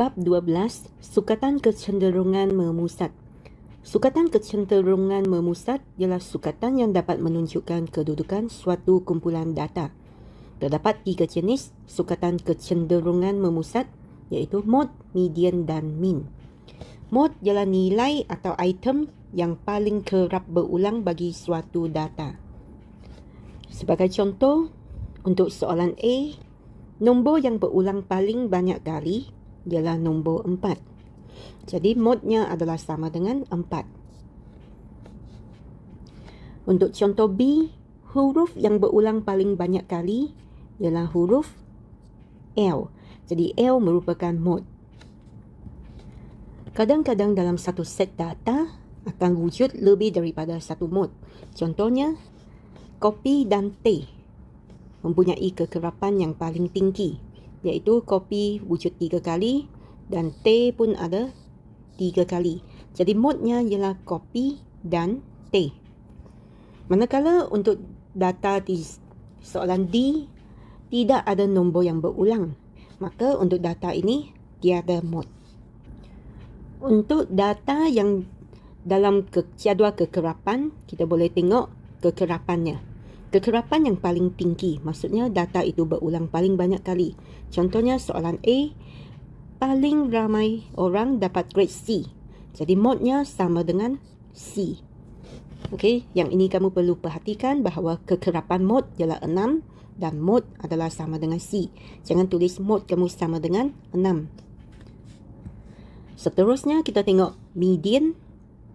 Bab 12, Sukatan kecenderungan memusat. Sukatan kecenderungan memusat ialah sukatan yang dapat menunjukkan kedudukan suatu kumpulan data. Terdapat 3 jenis sukatan kecenderungan memusat, iaitu mode, median dan mean. Mode ialah nilai atau item yang paling kerap berulang bagi suatu data. Sebagai contoh, untuk soalan A, nombor yang berulang paling banyak kali ialah nombor 4. Jadi modnya adalah sama dengan 4. Untuk contoh B, huruf yang berulang paling banyak kali ialah huruf L. Jadi L merupakan mod. Kadang-kadang dalam satu set data akan wujud lebih daripada satu mod. Contohnya, kopi dan teh mempunyai kekerapan yang paling tinggi, iaitu kopi wujud 3 kali dan teh pun ada 3 kali. Jadi modnya ialah kopi dan teh. Manakala untuk data di soalan D tidak ada nombor yang berulang, maka untuk data ini tiada mod. Untuk data yang dalam jadual kekerapan, kita boleh tengok kekerapannya. Kekerapan yang paling tinggi, maksudnya data itu berulang paling banyak kali. Contohnya soalan A, paling ramai orang dapat grade C. Jadi modnya sama dengan C. Okey, yang ini kamu perlu perhatikan bahawa kekerapan mod ialah 6 dan mod adalah sama dengan C. Jangan tulis mod kamu sama dengan 6. Seterusnya kita tengok median.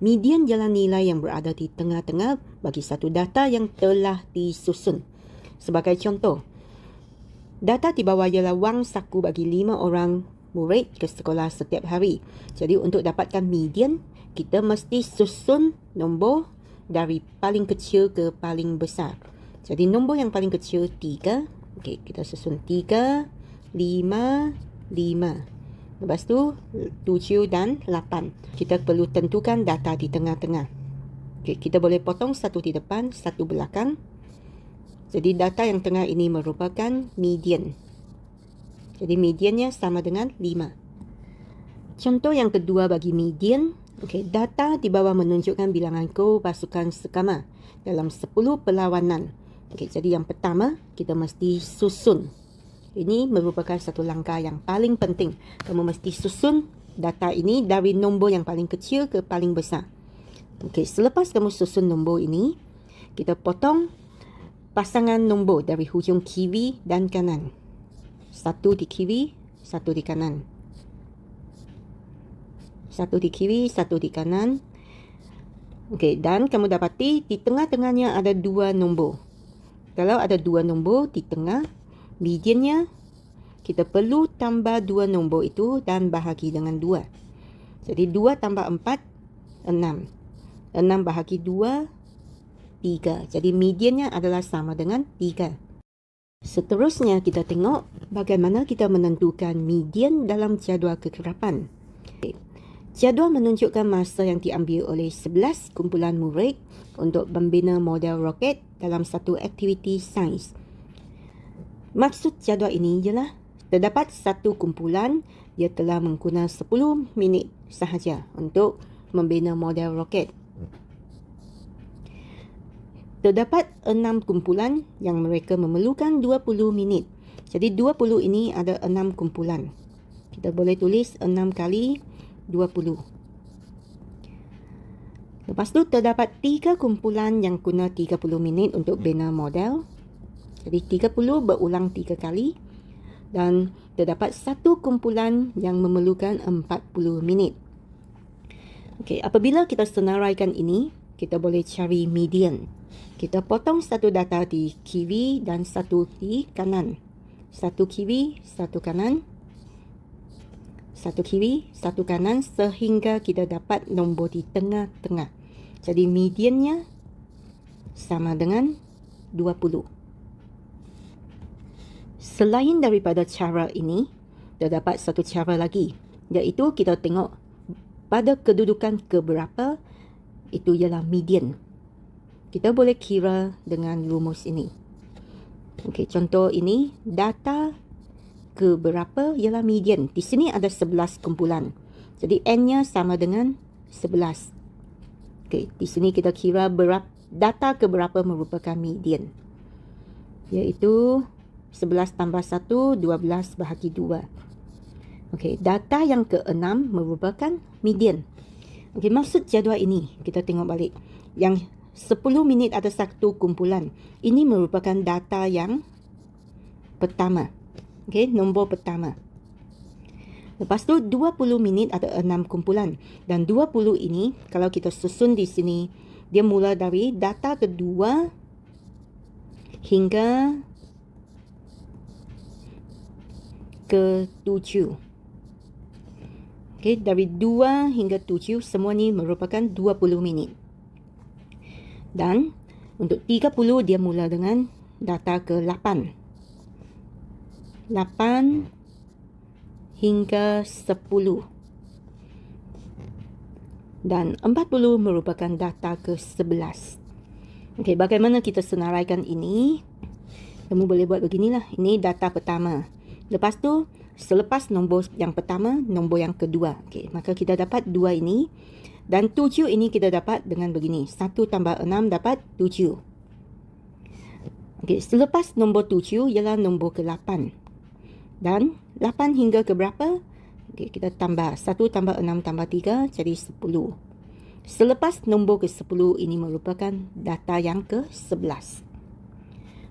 Median ialah nilai yang berada di tengah-tengah bagi satu data yang telah disusun. Sebagai contoh, data di bawah ialah wang saku bagi 5 orang murid ke sekolah setiap hari. Jadi untuk dapatkan median, kita mesti susun nombor dari paling kecil ke paling besar. Jadi nombor yang paling kecil 3. Okey, kita susun 3, 5, 5. Lepas tu 7 dan 8. Kita perlu tentukan data di tengah-tengah. Okay, kita boleh potong satu di depan, satu belakang. Jadi data yang tengah ini merupakan median. Jadi mediannya sama dengan 5. Contoh yang kedua bagi median. Okay, data di bawah menunjukkan bilangan gol pasukan Sekama dalam 10 perlawanan. Okay, jadi yang pertama kita mesti susun. Ini merupakan satu langkah yang paling penting. Kamu mesti susun data ini dari nombor yang paling kecil ke paling besar. Okey, selepas kamu susun nombor ini, kita potong pasangan nombor dari hujung kiri dan kanan. Satu di kiri, satu di kanan. Satu di kiri, satu di kanan. Okey, dan kamu dapati di tengah-tengahnya ada 2 nombor. Kalau ada 2 nombor di tengah, mediannya kita perlu tambah 2 nombor itu dan bahagi dengan 2. Jadi 2 tambah 4, 6. 6 bahagi 2, 3. Jadi mediannya adalah sama dengan 3. Seterusnya kita tengok bagaimana kita menentukan median dalam jadual kekerapan. Jadual menunjukkan masa yang diambil oleh 11 kumpulan murid untuk membina model roket dalam satu aktiviti sains. Maksud jadual ini ialah terdapat satu kumpulan dia telah menggunakan 10 minit sahaja untuk membina model roket. Terdapat 6 kumpulan yang mereka memerlukan 20 minit. Jadi 20 ini ada 6 kumpulan. Kita boleh tulis 6 kali 20. Lepas tu terdapat 3 kumpulan yang guna 30 minit untuk bina model. Jadi 30 berulang 3 kali dan terdapat satu kumpulan yang memerlukan 40 minit. Okey, apabila kita senaraikan ini, kita boleh cari median. Kita potong satu data di kiri dan satu di kanan. Satu kiri, satu kanan. Satu kiri, satu kanan sehingga kita dapat nombor di tengah-tengah. Jadi mediannya sama dengan 20. Selain daripada cara ini, terdapat satu cara lagi, iaitu kita tengok pada kedudukan keberapa, itu ialah median. Kita boleh kira dengan rumus ini. Okey, contoh ini, data ke berapa ialah median. Di sini ada 11 kumpulan. Jadi N-nya sama dengan 11. Okey, di sini kita kira data ke berapa merupakan median. Iaitu 11 tambah 1, 12 bahagi 2. Okey, data yang ke-6 merupakan median. Okey, maksud jadual ini, kita tengok balik. Yang 10 minit ada satu kumpulan. Ini merupakan data yang pertama. Okey, nombor pertama. Lepas tu 20 minit ada 6 kumpulan. Dan 20 ini, kalau kita susun di sini, dia mula dari data kedua hingga ke-7. Okey, dari 2 hingga 7 semua ni merupakan 20 minit. Dan untuk 30 dia mula dengan data ke-8. 8 hingga 10. Dan 40 merupakan data ke-11. Okey, bagaimana kita senaraikan ini? Kamu boleh buat beginilah. Ini data pertama. Lepas tu, selepas nombor yang pertama, nombor yang kedua. Okey, maka kita dapat 2 ini. Dan 7 ini kita dapat dengan begini. 1 tambah 6 dapat 7. Okey, selepas nombor 7 ialah nombor ke-8. Dan 8 hingga ke berapa? Okay, kita tambah 1 tambah 6 tambah 3 jadi 10. Selepas nombor ke-10 ini merupakan data yang ke-11.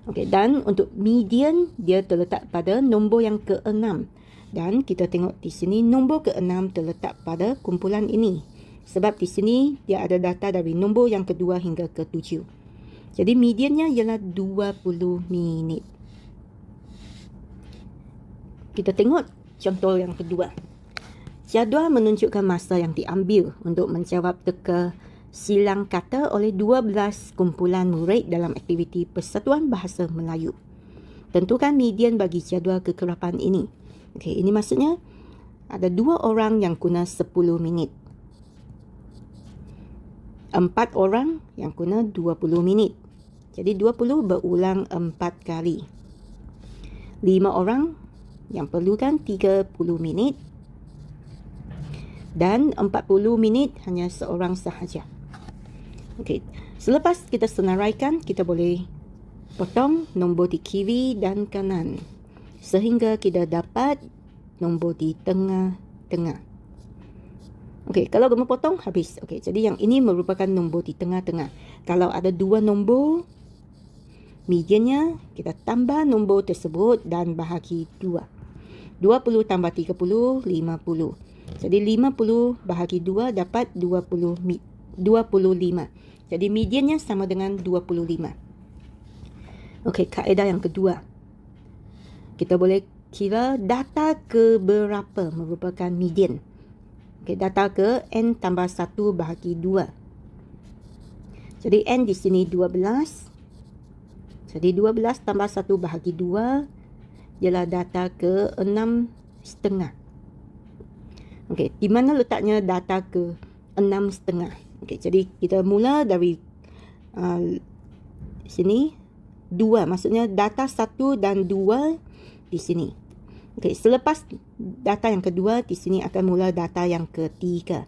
Okay, dan untuk median dia terletak pada nombor yang ke-6. Dan kita tengok di sini nombor ke-6 terletak pada kumpulan ini. Sebab di sini dia ada data dari nombor yang kedua hingga ke-7. Jadi mediannya ialah 20 minit. Kita tengok contoh yang kedua. Jadual menunjukkan masa yang diambil untuk menjawab teka silang kata oleh 12 kumpulan murid dalam aktiviti Persatuan Bahasa Melayu. Tentukan median bagi jadual kekerapan ini. Okey, ini maksudnya ada 2 orang yang guna 10 minit. 4 orang yang guna 20 minit. Jadi 20 berulang 4 kali. 5 orang yang perlukan 30 minit. Dan 40 minit hanya seorang sahaja. Okey, selepas kita senaraikan, kita boleh potong nombor di kiri dan kanan. Sehingga kita dapat nombor di tengah-tengah. Okey, kalau kamu potong, habis. Okey, jadi yang ini merupakan nombor di tengah-tengah. Kalau ada 2 nombor, mediannya kita tambah nombor tersebut dan bahagi 2. 20 tambah 30, 50. Jadi 50 bahagi 2 dapat 25. Jadi mediannya sama dengan 25. Okey, kaedah yang kedua. Kita boleh kira data ke berapa merupakan median. Okey, data ke N tambah 1 bahagi 2. Jadi N di sini 12. Jadi 12 tambah 1 bahagi 2 ialah data ke 6,5. Okey, di mana letaknya data ke 6,5? Okey, jadi kita mula dari sini 2. Maksudnya data 1 dan 2 di sini. Okey, selepas data yang kedua, di sini akan mula data yang ketiga.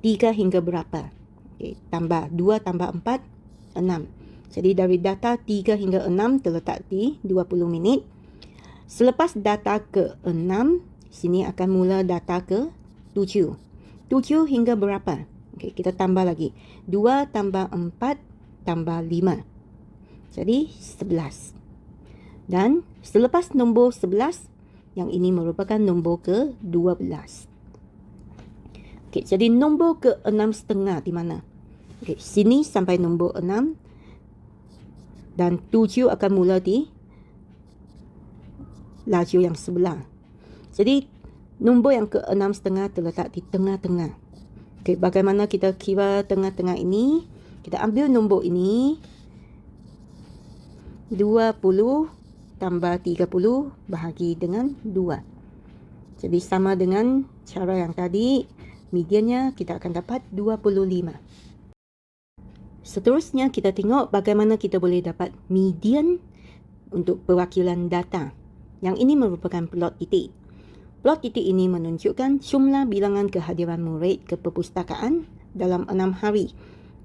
3 hingga berapa? Okey, tambah 2 tambah 4, 6. Jadi dari data 3 hingga 6 terletak di 20 minit. Selepas data ke-6, sini akan mula data ke-7. 7 hingga berapa? Okey, kita tambah lagi. 2 tambah 4 tambah 5. Jadi 11. Dan selepas nombor 11, yang ini merupakan nombor ke-12. Okey, jadi nombor ke-6,5 di mana? Okey, sini sampai nombor 6. Dan 7 akan mula di laju yang sebelah. Jadi nombor yang ke-6,5 terletak di tengah-tengah. Okey, bagaimana kita kira tengah-tengah ini? Kita ambil nombor ini. 20 tambah 30 bahagi dengan 2. Jadi sama dengan cara yang tadi. Mediannya kita akan dapat 25. Seterusnya kita tengok bagaimana kita boleh dapat median untuk perwakilan data. Yang ini merupakan plot titik. Plot titik ini menunjukkan jumlah bilangan kehadiran murid ke perpustakaan dalam 6 hari.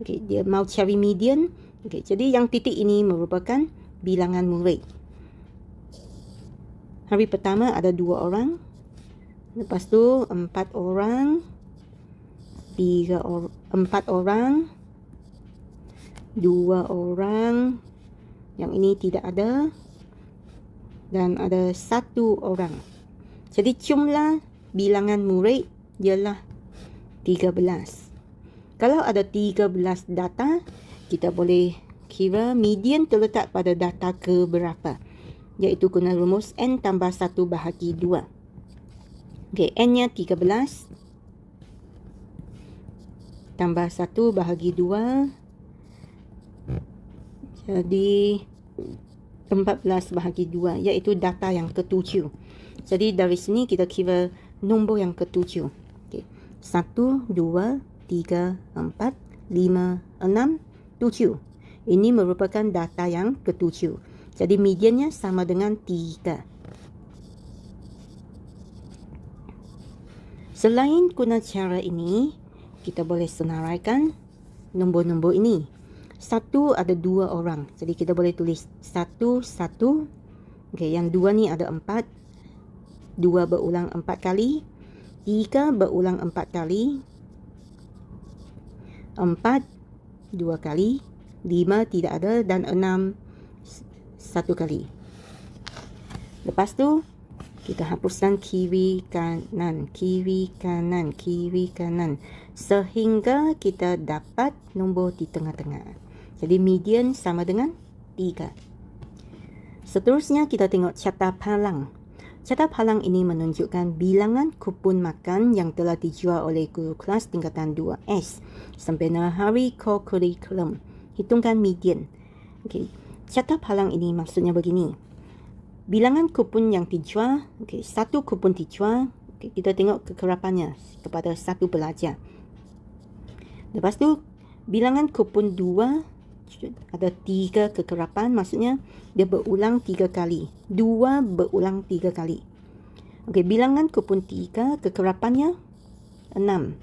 Okey, dia mau cari median. Okey, jadi yang titik ini merupakan bilangan murid. Hari pertama ada 2 orang. Lepas tu 4 orang. 4 orang. 2 orang. Yang ini tidak ada. Dan ada 1 orang. Jadi jumlah bilangan murid ialah 13. Kalau ada 13 data, kita boleh kira median terletak pada data ke berapa. Iaitu guna rumus N tambah 1 bahagi 2. Okey, N-nya 13. Tambah 1 bahagi 2. Jadi 14 bahagi 2. Iaitu data yang ke-7. Jadi dari sini kita kira nombor yang ke-7. Okay. 1, 2, 3, 4, 5, 6, 7. Ini merupakan data yang ke-7. Jadi mediannya sama dengan 3. Selain guna cara ini, kita boleh senaraikan nombor-nombor ini. 1 ada 2 orang. Jadi kita boleh tulis 1, 1. Okay, yang 2 ni ada 4. 2 berulang 4 kali. 3 berulang 4 kali. 4 2 kali. 5 tidak ada. Dan 6 1 kali. Lepas tu kita hapuskan kiri kanan, kiri kanan, kiri kanan, sehingga kita dapat nombor di tengah-tengah. Jadi median sama dengan 3. Seterusnya kita tengok carta palang. Carta palang ini menunjukkan bilangan kupon makan yang telah dijual oleh guru kelas tingkatan 2S sempena hari co-curriculum. Hitungkan median. Okay. Carta palang ini maksudnya begini. Bilangan kupon yang dijual, okay, 1 kupon dijual, okay, kita tengok kekerapannya kepada 1 pelajar. Lepas tu, bilangan kupon 2, ada 3 kekerapan, maksudnya dia berulang 3 kali. 2 berulang 3 kali. Okay, bilangan kupon 3, kekerapannya 6.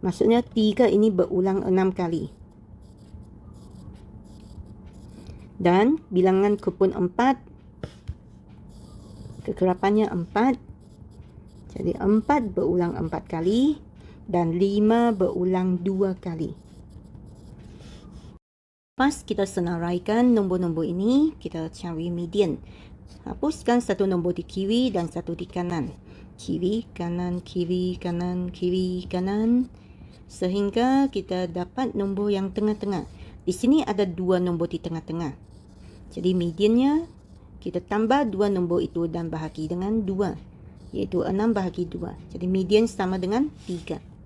Maksudnya 3 ini berulang 6 kali. Dan bilangan kupon 4, kekerapannya 4. Jadi 4 berulang 4 kali. Dan 5 berulang 2 kali. Pas kita senaraikan nombor-nombor ini, kita cari median. Hapuskan satu nombor di kiri dan satu di kanan. Kiri, kanan, kiri, kanan, kiri, kanan. Sehingga kita dapat nombor yang tengah-tengah. Di sini ada 2 nombor di tengah-tengah. Jadi mediannya, kita tambah 2 nombor itu dan bahagi dengan 2. Iaitu 6 bahagi 2. Jadi median sama dengan 3.